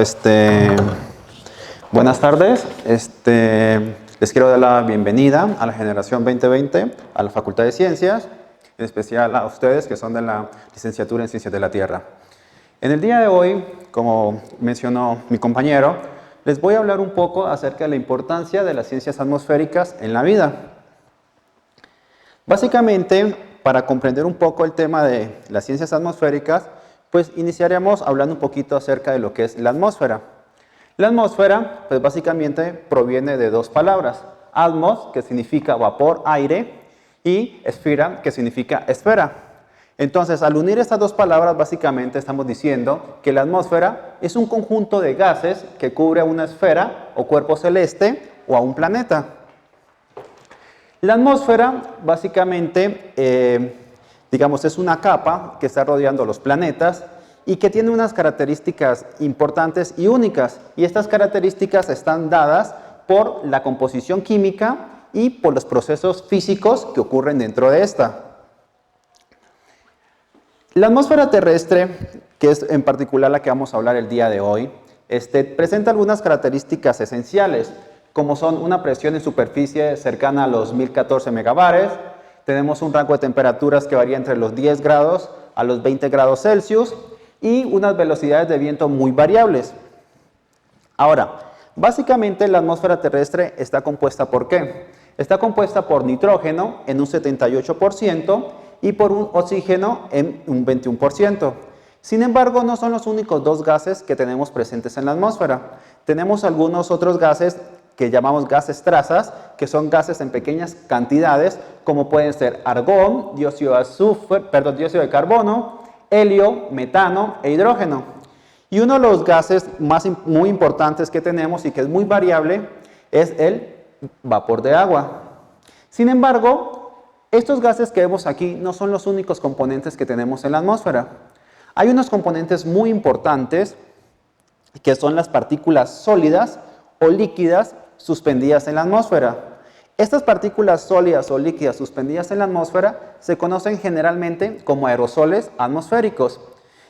Este, Buenas tardes. Les quiero dar la bienvenida a la generación 2020, a la Facultad de Ciencias, en especial a ustedes que son de la licenciatura en Ciencias de la Tierra. En el día de hoy, como mencionó mi compañero, les voy a hablar un poco acerca de la importancia de las ciencias atmosféricas en la vida. Básicamente, para comprender un poco el tema de las ciencias atmosféricas, pues iniciaremos hablando un poquito acerca de lo que es la atmósfera. La atmósfera, pues básicamente proviene de dos palabras, atmos, que significa vapor, aire, y esfera, que significa esfera. Entonces, al unir estas dos palabras, básicamente estamos diciendo que la atmósfera es un conjunto de gases que cubre a una esfera o cuerpo celeste o a un planeta. La atmósfera, básicamente, es una capa que está rodeando los planetas y que tiene unas características importantes y únicas. Y estas características están dadas por la composición química y por los procesos físicos que ocurren dentro de esta. La atmósfera terrestre, que es en particular la que vamos a hablar el día de hoy, presenta algunas características esenciales, como son una presión en superficie cercana a los 1014 megabares, tenemos un rango de temperaturas que varía entre los 10 grados a los 20 grados Celsius y unas velocidades de viento muy variables. Ahora, básicamente la atmósfera terrestre está compuesta ¿por qué? Está compuesta por nitrógeno en un 78% y por un oxígeno en un 21%. Sin embargo, no son los únicos dos gases que tenemos presentes en la atmósfera. Tenemos algunos otros gases que llamamos gases trazas, que son gases en pequeñas cantidades, como pueden ser argón, dióxido de carbono, helio, metano e hidrógeno. Y uno de los gases muy importantes que tenemos y que es muy variable es el vapor de agua. Sin embargo, estos gases que vemos aquí no son los únicos componentes que tenemos en la atmósfera. Hay unos componentes muy importantes que son las partículas sólidas o líquidas suspendidas en la atmósfera. Estas partículas sólidas o líquidas suspendidas en la atmósfera se conocen generalmente como aerosoles atmosféricos.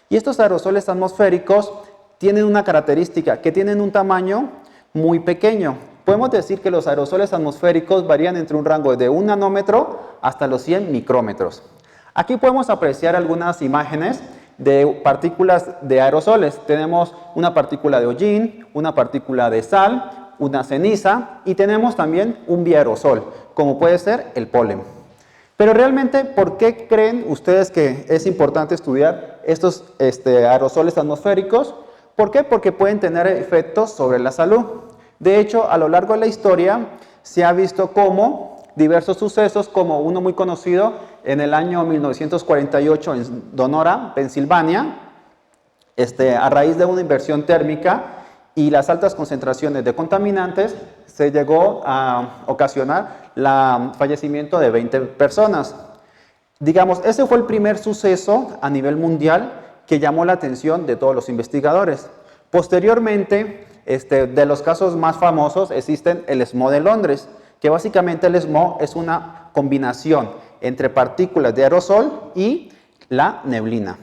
Y estos aerosoles atmosféricos tienen una característica, que tienen un tamaño muy pequeño. Podemos decir que los aerosoles atmosféricos varían entre un rango de 1 nanómetro hasta los 100 micrómetros. Aquí podemos apreciar algunas imágenes de partículas de aerosoles. Tenemos una partícula de hollín, una partícula de sal, una ceniza y tenemos también un biaerosol, como puede ser el polen. Pero realmente, ¿por qué creen ustedes que es importante estudiar estos aerosoles atmosféricos? ¿Por qué? Porque pueden tener efectos sobre la salud. De hecho, a lo largo de la historia se ha visto cómo diversos sucesos, como uno muy conocido en el año 1948 en Donora, Pensilvania, a raíz de una inversión térmica y las altas concentraciones de contaminantes, se llegó a ocasionar el fallecimiento de 20 personas. Digamos, ese fue el primer suceso a nivel mundial que llamó la atención de todos los investigadores. Posteriormente, de los casos más famosos, existen el smog de Londres, que básicamente el smog es una combinación entre partículas de aerosol y la neblina.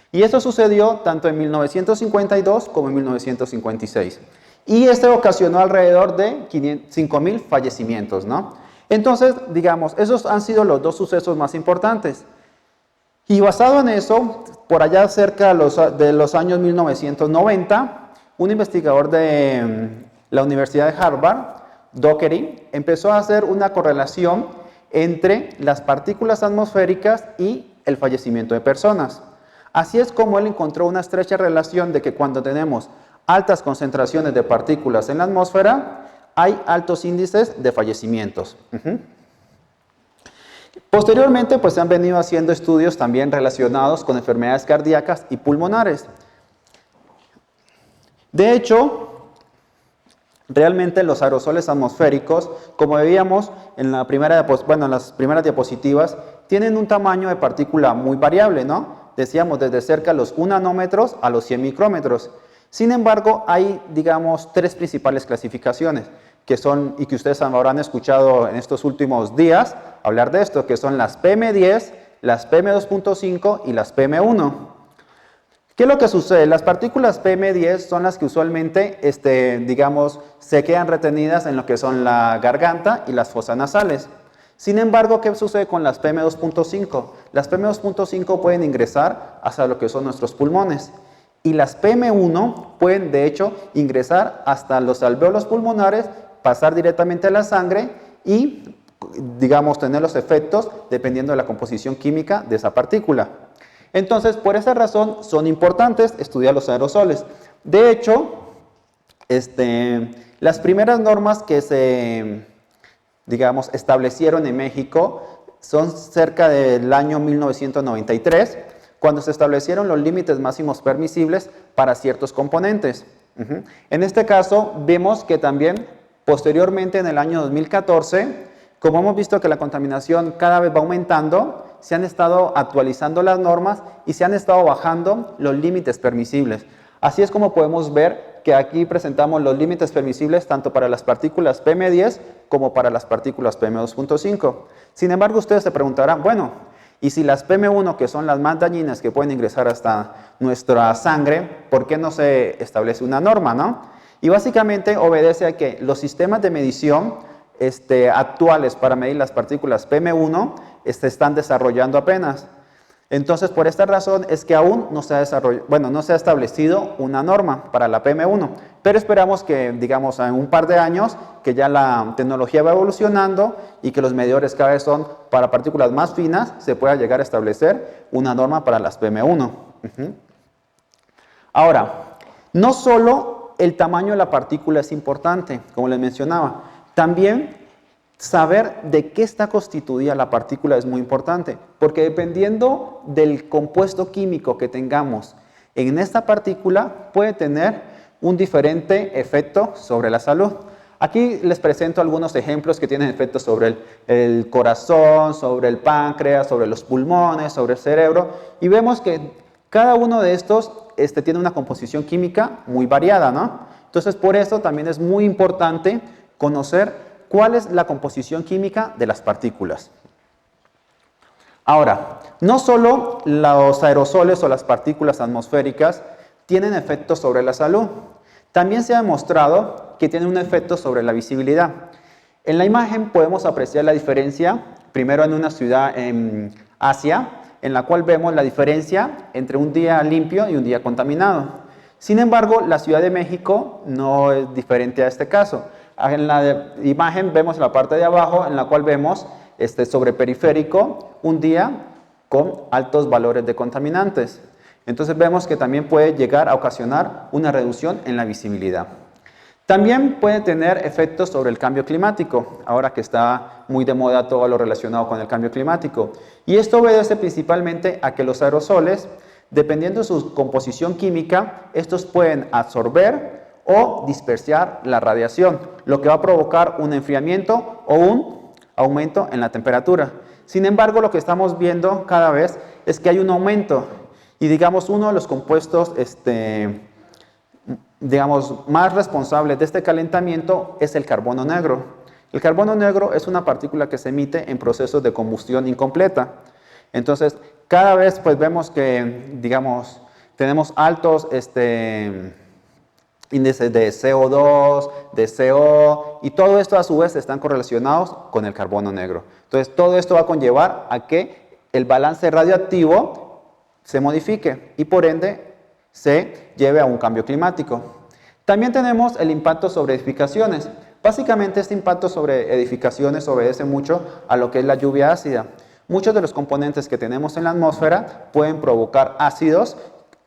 Y eso sucedió tanto en 1952 como en 1956. Y ocasionó alrededor de 5.000 fallecimientos, ¿no? Entonces, digamos, esos han sido los dos sucesos más importantes. Y basado en eso, por allá cerca de los años 1990, un investigador de la Universidad de Harvard, Dockery, empezó a hacer una correlación entre las partículas atmosféricas y el fallecimiento de personas. Así es como él encontró una estrecha relación de que cuando tenemos altas concentraciones de partículas en la atmósfera, hay altos índices de fallecimientos. Posteriormente, pues se han venido haciendo estudios también relacionados con enfermedades cardíacas y pulmonares. De hecho, realmente los aerosoles atmosféricos, como veíamos en las primeras diapositivas, tienen un tamaño de partícula muy variable, ¿no? Decíamos desde cerca de los 1 nanómetros a los 100 micrómetros. Sin embargo, hay, digamos, tres principales clasificaciones que son, y que ustedes habrán escuchado en estos últimos días hablar de esto, que son las PM10, las PM2.5 y las PM1. ¿Qué es lo que sucede? Las partículas PM10 son las que usualmente, digamos, se quedan retenidas en lo que son la garganta y las fosas nasales. Sin embargo, ¿qué sucede con las PM2.5? Las PM2.5 pueden ingresar hasta lo que son nuestros pulmones. Y las PM1 pueden, de hecho, ingresar hasta los alvéolos pulmonares, pasar directamente a la sangre y, digamos, tener los efectos dependiendo de la composición química de esa partícula. Entonces, por esa razón, son importantes estudiar los aerosoles. De hecho, las primeras normas que se, digamos, establecieron en México son cerca del año 1993, cuando se establecieron los límites máximos permisibles para ciertos componentes. En este caso, vemos que también, posteriormente, en el año 2014, como hemos visto que la contaminación cada vez va aumentando, se han estado actualizando las normas y se han estado bajando los límites permisibles. Así es como podemos ver que aquí presentamos los límites permisibles tanto para las partículas PM10 como para las partículas PM2.5. Sin embargo, ustedes se preguntarán, bueno, ¿y si las PM1, que son las más dañinas que pueden ingresar hasta nuestra sangre, por qué no se establece una norma, no? Y básicamente obedece a que los sistemas de medición actuales para medir las partículas PM1 están desarrollando apenas. Entonces, por esta razón es que aún no se ha establecido una norma para la PM1, pero esperamos que, digamos, en un par de años, que ya la tecnología va evolucionando y que los medidores cada vez son para partículas más finas, se pueda llegar a establecer una norma para las PM1. Ahora, no solo el tamaño de la partícula es importante, como les mencionaba, también saber de qué está constituida la partícula es muy importante, porque dependiendo del compuesto químico que tengamos en esta partícula, puede tener un diferente efecto sobre la salud. Aquí les presento algunos ejemplos que tienen efectos sobre el corazón, sobre el páncreas, sobre los pulmones, sobre el cerebro, y vemos que cada uno de estos tiene una composición química muy variada, ¿no? Entonces, por eso también es muy importante conocer cuál es la composición química de las partículas. Ahora, no solo los aerosoles o las partículas atmosféricas tienen efectos sobre la salud, también se ha demostrado que tienen un efecto sobre la visibilidad. En la imagen podemos apreciar la diferencia, primero en una ciudad en Asia, en la cual vemos la diferencia entre un día limpio y un día contaminado. Sin embargo, la Ciudad de México no es diferente a este caso. En la imagen vemos la parte de abajo en la cual vemos sobre periférico un día con altos valores de contaminantes. Entonces vemos que también puede llegar a ocasionar una reducción en la visibilidad. También puede tener efectos sobre el cambio climático, ahora que está muy de moda todo lo relacionado con el cambio climático. Y esto obedece principalmente a que los aerosoles, dependiendo de su composición química, estos pueden absorber o dispersar la radiación, lo que va a provocar un enfriamiento o un aumento en la temperatura. Sin embargo, lo que estamos viendo cada vez es que hay un aumento y, digamos, uno de los compuestos más responsables de este calentamiento es el carbono negro. El carbono negro es una partícula que se emite en procesos de combustión incompleta. Entonces, cada vez pues vemos que, digamos, tenemos altos índices de CO2, de CO, y todo esto a su vez están correlacionados con el carbono negro. Entonces, todo esto va a conllevar a que el balance radioactivo se modifique y por ende se lleve a un cambio climático. También tenemos el impacto sobre edificaciones. Básicamente este impacto sobre edificaciones obedece mucho a lo que es la lluvia ácida. Muchos de los componentes que tenemos en la atmósfera pueden provocar ácidos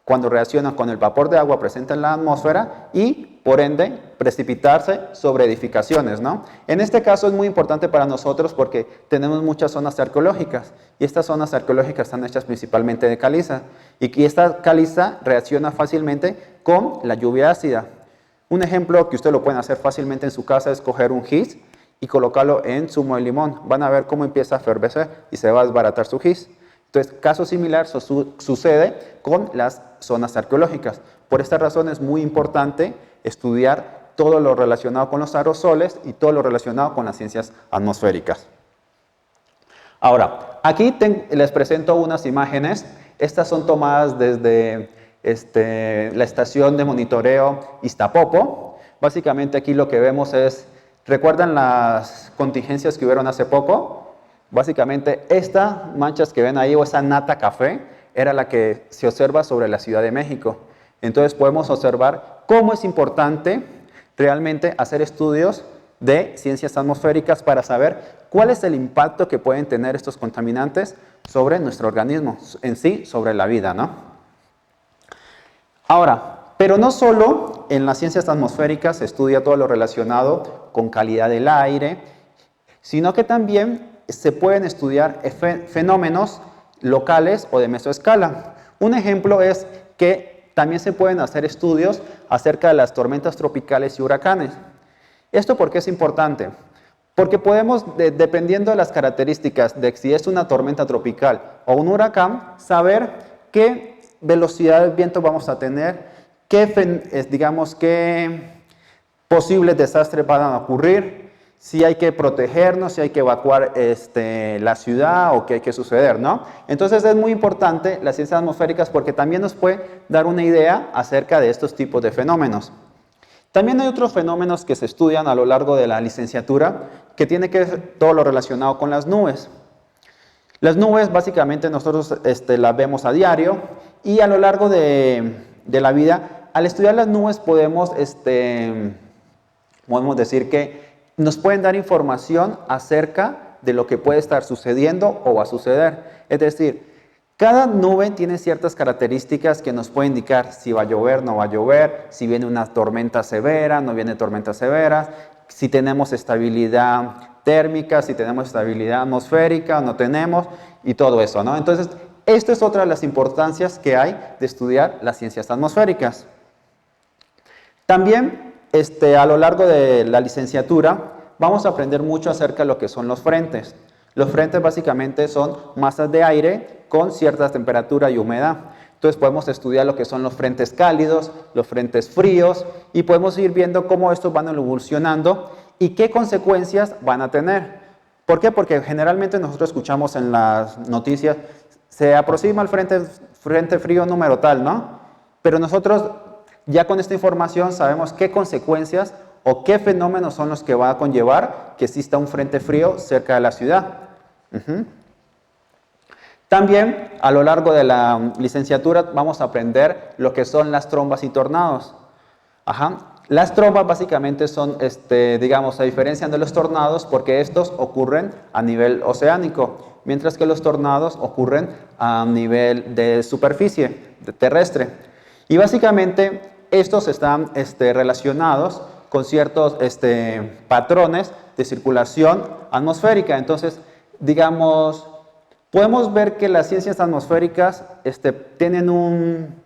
cuando reaccionan con el vapor de agua presente en la atmósfera y, por ende, precipitarse sobre edificaciones, ¿no? En este caso es muy importante para nosotros porque tenemos muchas zonas arqueológicas y estas zonas arqueológicas están hechas principalmente de caliza y esta caliza reacciona fácilmente con la lluvia ácida. Un ejemplo que ustedes lo pueden hacer fácilmente en su casa es coger un gis y colocarlo en zumo de limón. Van a ver cómo empieza a efervecer y se va a desbaratar su gis. Entonces, caso similar sucede con las zonas arqueológicas. Por esta razón es muy importante estudiar todo lo relacionado con los aerosoles y todo lo relacionado con las ciencias atmosféricas. Ahora, aquí les presento unas imágenes. Estas son tomadas desde la estación de monitoreo Iztapopo. Básicamente aquí lo que vemos es, ¿recuerdan las contingencias que hubieron hace poco? Básicamente estas manchas que ven ahí o esa nata café era la que se observa sobre la Ciudad de México. Entonces podemos observar cómo es importante realmente hacer estudios de ciencias atmosféricas para saber cuál es el impacto que pueden tener estos contaminantes sobre nuestro organismo, en sí, sobre la vida, ¿no? Ahora, pero no solo en las ciencias atmosféricas se estudia todo lo relacionado con calidad del aire, sino que también se pueden estudiar fenómenos locales o de mesoescala. Un ejemplo es que también se pueden hacer estudios acerca de las tormentas tropicales y huracanes. ¿Esto por qué es importante? Porque podemos, dependiendo de las características de si es una tormenta tropical o un huracán, saber qué velocidad del viento vamos a tener, qué posibles desastres van a ocurrir, si hay que protegernos, si hay que evacuar la ciudad o qué hay que suceder, ¿no? Entonces es muy importante las ciencias atmosféricas porque también nos puede dar una idea acerca de estos tipos de fenómenos. También hay otros fenómenos que se estudian a lo largo de la licenciatura que tiene que ver todo lo relacionado con las nubes. Las nubes básicamente nosotros las vemos a diario y a lo largo de la vida, al estudiar las nubes podemos decir que nos pueden dar información acerca de lo que puede estar sucediendo o va a suceder. Es decir, cada nube tiene ciertas características que nos pueden indicar si va a llover, no va a llover, si viene una tormenta severa, no viene tormenta severa, si tenemos estabilidad térmica, si tenemos estabilidad atmosférica, no tenemos, y todo eso, ¿no? Entonces, esto es otra de las importancias que hay de estudiar las ciencias atmosféricas. También, a lo largo de la licenciatura, vamos a aprender mucho acerca de lo que son los frentes. Los frentes básicamente son masas de aire con cierta temperatura y humedad. Entonces podemos estudiar lo que son los frentes cálidos, los frentes fríos y podemos ir viendo cómo estos van evolucionando y qué consecuencias van a tener. ¿Por qué? Porque generalmente nosotros escuchamos en las noticias, se aproxima el frente frío número tal, ¿no? Pero nosotros ya con esta información sabemos qué consecuencias o qué fenómenos son los que va a conllevar que exista un frente frío cerca de la ciudad. También a lo largo de la licenciatura vamos a aprender lo que son las trombas y tornados. Las trombas básicamente son, digamos, se diferencian de los tornados porque estos ocurren a nivel oceánico, mientras que los tornados ocurren a nivel de superficie terrestre. Y básicamente estos están relacionados con ciertos patrones de circulación atmosférica. Entonces, digamos, podemos ver que las ciencias atmosféricas tienen un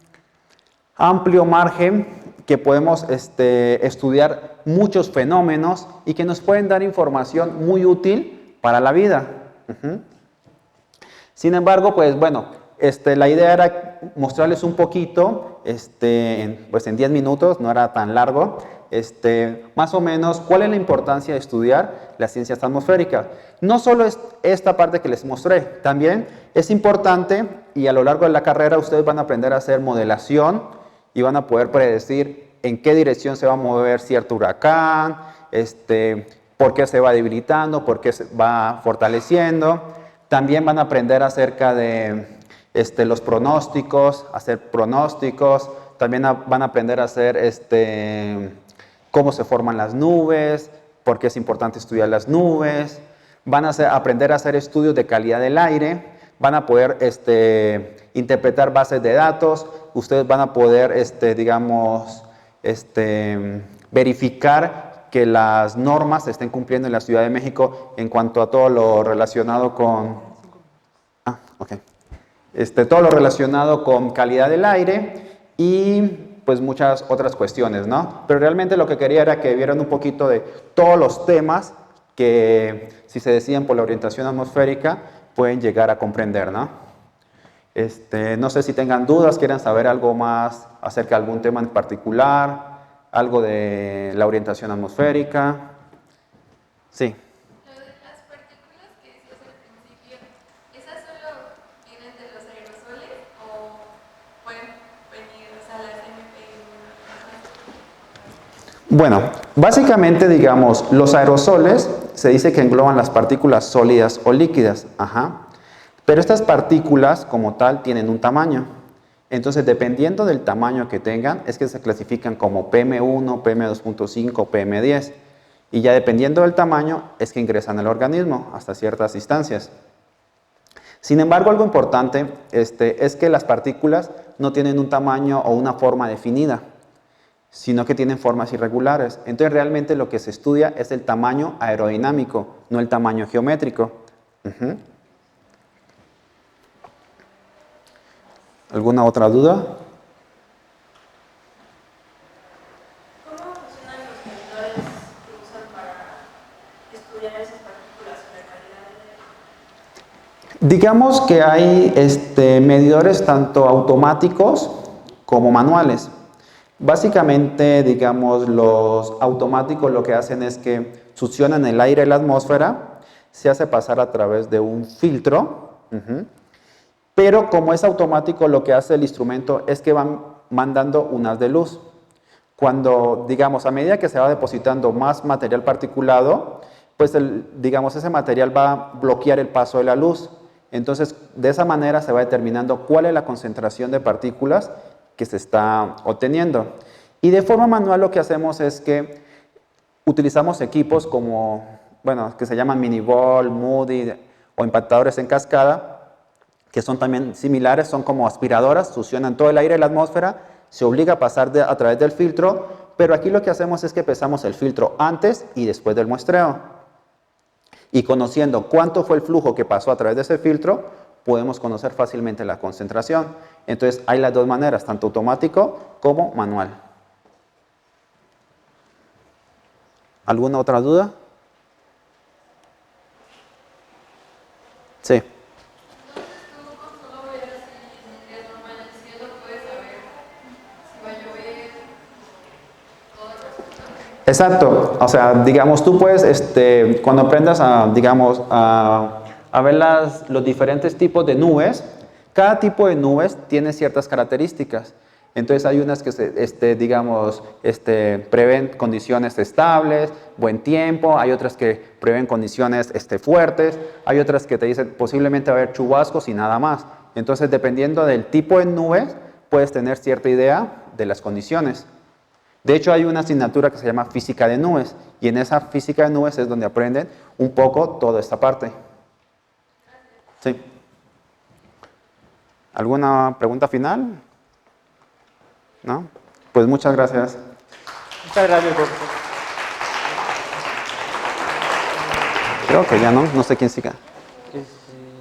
amplio margen que podemos estudiar muchos fenómenos y que nos pueden dar información muy útil para la vida. Sin embargo, pues bueno, la idea era mostrarles un poquito, pues en 10 minutos, no era tan largo, más o menos cuál es la importancia de estudiar las ciencias atmosféricas. No solo es esta parte que les mostré, también es importante y a lo largo de la carrera ustedes van a aprender a hacer modelación y van a poder predecir en qué dirección se va a mover cierto huracán, por qué se va debilitando, por qué se va fortaleciendo. También van a aprender acerca de los pronósticos, hacer pronósticos. También van a aprender a hacer cómo se forman las nubes, por qué es importante estudiar las nubes. Van a aprender a hacer estudios de calidad del aire. Van a poder interpretar bases de datos. Ustedes van a poder, verificar que las normas se estén cumpliendo en la Ciudad de México en cuanto a todo lo relacionado con... todo lo relacionado con calidad del aire y pues muchas otras cuestiones, ¿no? Pero realmente lo que quería era que vieran un poquito de todos los temas que si se deciden por la orientación atmosférica pueden llegar a comprender, ¿no? No sé si tengan dudas, quieran saber algo más acerca de algún tema en particular, algo de la orientación atmosférica. Sí. Lo de las partículas que decías al principio, ¿esas solo vienen de los aerosoles o pueden venir Bueno, básicamente, digamos, los aerosoles se dice que engloban las partículas sólidas o líquidas, ajá. Pero estas partículas como tal tienen un tamaño. Entonces, dependiendo del tamaño que tengan, es que se clasifican como PM1, PM2.5, PM10. Y ya dependiendo del tamaño, es que ingresan al organismo hasta ciertas instancias. Sin embargo, algo importante es que las partículas no tienen un tamaño o una forma definida, sino que tienen formas irregulares. Entonces, realmente lo que se estudia es el tamaño aerodinámico, no el tamaño geométrico. ¿Alguna otra duda? ¿Cómo funcionan los medidores que usan para estudiar esas partículas y la calidad del aire? Digamos que hay medidores tanto automáticos como manuales. Básicamente, digamos, los automáticos lo que hacen es que succionan el aire en la atmósfera, se hace pasar a través de un filtro, pero como es automático, lo que hace el instrumento es que van mandando un haz de luz. Cuando, digamos, a medida que se va depositando más material particulado, pues, digamos, ese material va a bloquear el paso de la luz. Entonces, de esa manera se va determinando cuál es la concentración de partículas que se está obteniendo. Y de forma manual lo que hacemos es que utilizamos equipos como, bueno, que se llaman Miniball, Moody o impactadores en cascada, que son también similares, son como aspiradoras, succionan todo el aire de la atmósfera, se obliga a pasar a través del filtro, pero aquí lo que hacemos es que pesamos el filtro antes y después del muestreo. Y conociendo cuánto fue el flujo que pasó a través de ese filtro, podemos conocer fácilmente la concentración. Entonces, hay las dos maneras, tanto automático como manual. ¿Alguna otra duda? Sí. Exacto, o sea, digamos, tú puedes, cuando aprendas a, digamos, a ver los diferentes tipos de nubes, cada tipo de nubes tiene ciertas características. Entonces hay unas que, digamos, prevén condiciones estables, buen tiempo, hay otras que prevén condiciones fuertes, hay otras que te dicen posiblemente va a haber chubascos y nada más. Entonces, dependiendo del tipo de nubes, puedes tener cierta idea de las condiciones. De hecho, hay una asignatura que se llama Física de Nubes, y en esa Física de Nubes es donde aprenden un poco toda esta parte. Sí. ¿Alguna pregunta final? ¿No? Pues muchas gracias. Muchas gracias, profesor. Creo que ya no sé quién siga. Sí.